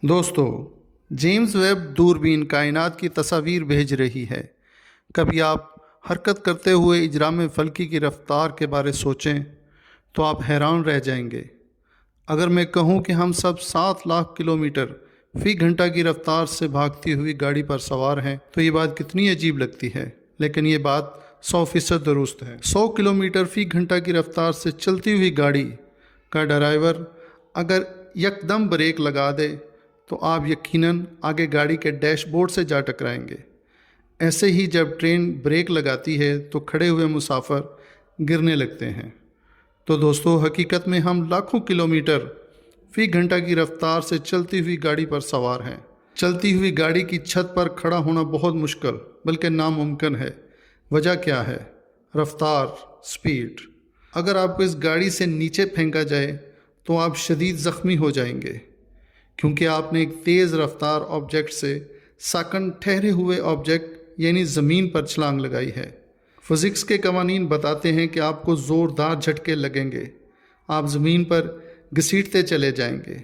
دوستو، James Webb دوربین کائنات کی تصاویر بھیج رہی ہے۔ کبھی آپ حرکت کرتے ہوئے اجرام فلکی کی رفتار کے بارے سوچیں تو آپ حیران رہ جائیں گے۔ اگر میں کہوں کہ ہم سب 7 لاکھ کلومیٹر فی گھنٹہ کی رفتار سے بھاگتی ہوئی گاڑی پر سوار ہیں تو یہ بات کتنی عجیب لگتی ہے، لیکن یہ بات 100% درست ہے۔ 100 کلومیٹر فی گھنٹہ کی رفتار سے چلتی ہوئی گاڑی کا ڈرائیور اگر یکدم بریک لگا دے تو آپ یقیناً آگے گاڑی کے ڈیش بورڈ سے جا ٹکرائیں گے۔ ایسے ہی جب ٹرین بریک لگاتی ہے تو کھڑے ہوئے مسافر گرنے لگتے ہیں۔ تو دوستو، حقیقت میں ہم لاکھوں کلومیٹر فی گھنٹہ کی رفتار سے چلتی ہوئی گاڑی پر سوار ہیں۔ چلتی ہوئی گاڑی کی چھت پر کھڑا ہونا بہت مشکل بلکہ ناممکن ہے۔ وجہ کیا ہے؟ رفتار، سپیڈ۔ اگر آپ کو اس گاڑی سے نیچے پھینکا جائے تو آپ شدید زخمی ہو جائیں گے، کیونکہ آپ نے ایک تیز رفتار آبجیکٹ سے ساکن ٹھہرے ہوئے آبجیکٹ یعنی زمین پر چھلانگ لگائی ہے۔ فزکس کے قوانین بتاتے ہیں کہ آپ کو زوردار جھٹکے لگیں گے، آپ زمین پر گھسیٹتے چلے جائیں گے۔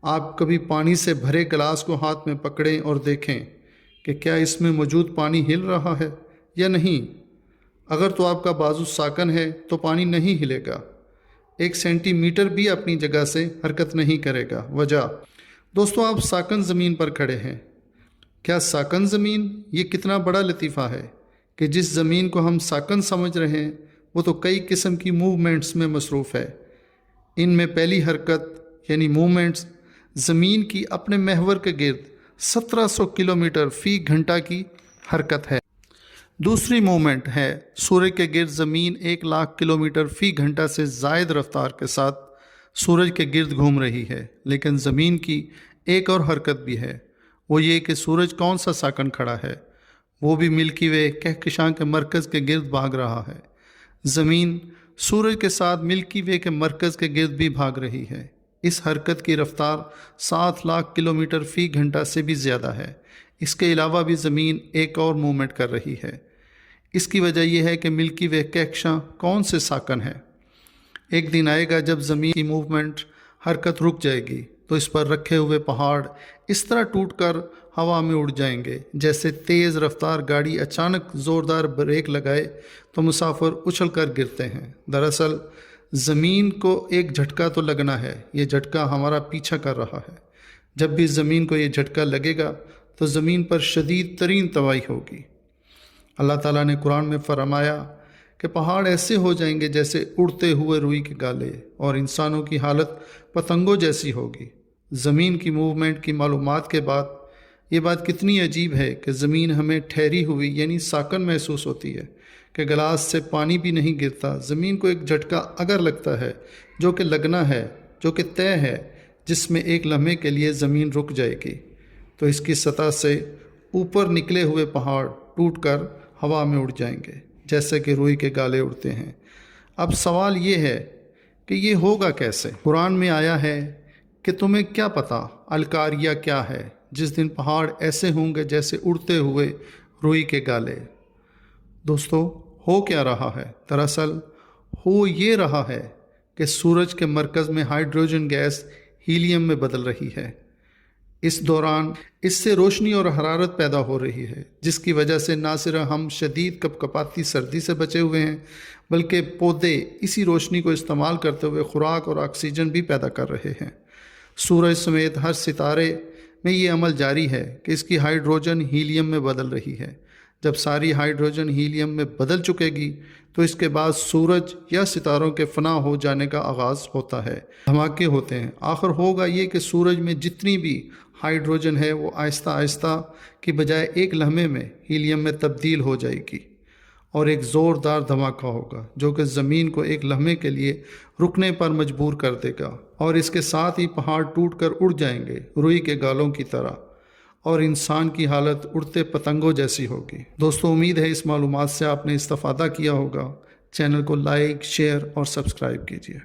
آپ کبھی پانی سے بھرے گلاس کو ہاتھ میں پکڑیں اور دیکھیں کہ کیا اس میں موجود پانی ہل رہا ہے یا نہیں۔ اگر تو آپ کا بازو ساکن ہے تو پانی نہیں ہلے گا، 1 سینٹی میٹر بھی اپنی جگہ سے حرکت نہیں کرے گا۔ وجہ، دوستو، آپ ساکن زمین پر کھڑے ہیں۔ کیا ساکن زمین؟ یہ کتنا بڑا لطیفہ ہے کہ جس زمین کو ہم ساکن سمجھ رہے ہیں وہ تو کئی قسم کی موومنٹس میں مصروف ہے۔ ان میں پہلی حرکت یعنی موومنٹس زمین کی اپنے محور کے گرد 1700 کلومیٹر فی گھنٹہ کی حرکت ہے۔ دوسری موومنٹ ہے سورج کے گرد زمین 1 لاکھ کلومیٹر فی گھنٹہ سے زائد رفتار کے ساتھ سورج کے گرد گھوم رہی ہے۔ لیکن زمین کی ایک اور حرکت بھی ہے، وہ یہ کہ سورج کون سا ساکن کھڑا ہے، وہ بھی ملکی وے کہکشاں کے مرکز کے گرد بھاگ رہا ہے۔ زمین سورج کے ساتھ ملکی وے کے مرکز کے گرد بھی بھاگ رہی ہے۔ اس حرکت کی رفتار 7 لاکھ کلومیٹر فی گھنٹہ سے بھی زیادہ ہے۔ اس کے علاوہ بھی زمین ایک اور موومنٹ کر رہی ہے۔ اس کی وجہ یہ ہے کہ ملکی وے کہکشاں کون سے ساکن ہے۔ ایک دن آئے گا جب زمین کی موومنٹ حرکت رک جائے گی تو اس پر رکھے ہوئے پہاڑ اس طرح ٹوٹ کر ہوا میں اڑ جائیں گے جیسے تیز رفتار گاڑی اچانک زوردار بریک لگائے تو مسافر اچھل کر گرتے ہیں۔ دراصل زمین کو ایک جھٹکا تو لگنا ہے، یہ جھٹکا ہمارا پیچھا کر رہا ہے۔ جب بھی زمین کو یہ جھٹکا لگے گا تو زمین پر شدید ترین تباہی ہوگی۔ اللہ تعالیٰ نے قرآن میں فرمایا کہ پہاڑ ایسے ہو جائیں گے جیسے اڑتے ہوئے روئی کے گالے، اور انسانوں کی حالت پتنگوں جیسی ہوگی۔ زمین کی موومنٹ کی معلومات کے بعد یہ بات کتنی عجیب ہے کہ زمین ہمیں ٹھہری ہوئی یعنی ساکن محسوس ہوتی ہے کہ گلاس سے پانی بھی نہیں گرتا۔ زمین کو ایک جھٹکا اگر لگتا ہے جو کہ لگنا ہے، جو کہ طے ہے، جس میں ایک لمحے کے لیے زمین رک جائے گی، تو اس کی سطح سے اوپر نکلے ہوئے پہاڑ ٹوٹ کر ہوا میں اڑ جائیں گے جیسے کہ روئی کے گالے اڑتے ہیں۔ اب سوال یہ ہے کہ یہ ہوگا کیسے؟ قرآن میں آیا ہے کہ تمہیں کیا پتہ الکاریہ کیا ہے، جس دن پہاڑ ایسے ہوں گے جیسے اڑتے ہوئے روئی کے گالے۔ دوستو، ہو کیا رہا ہے؟ دراصل ہو یہ رہا ہے کہ سورج کے مرکز میں ہائیڈروجن گیس ہیلیم میں بدل رہی ہے۔ اس دوران اس سے روشنی اور حرارت پیدا ہو رہی ہے، جس کی وجہ سے نہ صرف ہم شدید کپکپاتی سردی سے بچے ہوئے ہیں بلکہ پودے اسی روشنی کو استعمال کرتے ہوئے خوراک اور آکسیجن بھی پیدا کر رہے ہیں۔ سورج سمیت ہر ستارے میں یہ عمل جاری ہے کہ اس کی ہائیڈروجن ہیلیم میں بدل رہی ہے۔ جب ساری ہائیڈروجن ہیلیم میں بدل چکے گی تو اس کے بعد سورج یا ستاروں کے فنا ہو جانے کا آغاز ہوتا ہے، دھماکے ہوتے ہیں۔ آخر ہوگا یہ کہ سورج میں جتنی بھی ہائیڈروجن ہے وہ آہستہ آہستہ کی بجائے ایک لمحے میں ہیلیم میں تبدیل ہو جائے گی اور ایک زوردار دھماکہ ہوگا جو کہ زمین کو ایک لمحے کے لیے رکنے پر مجبور کر دے گا، اور اس کے ساتھ ہی پہاڑ ٹوٹ کر اڑ جائیں گے روئی کے گالوں کی طرح، اور انسان کی حالت اڑتے پتنگوں جیسی ہوگی۔ دوستو، امید ہے اس معلومات سے آپ نے استفادہ کیا ہوگا۔ چینل کو لائک، شیئر اور سبسکرائب کیجیے۔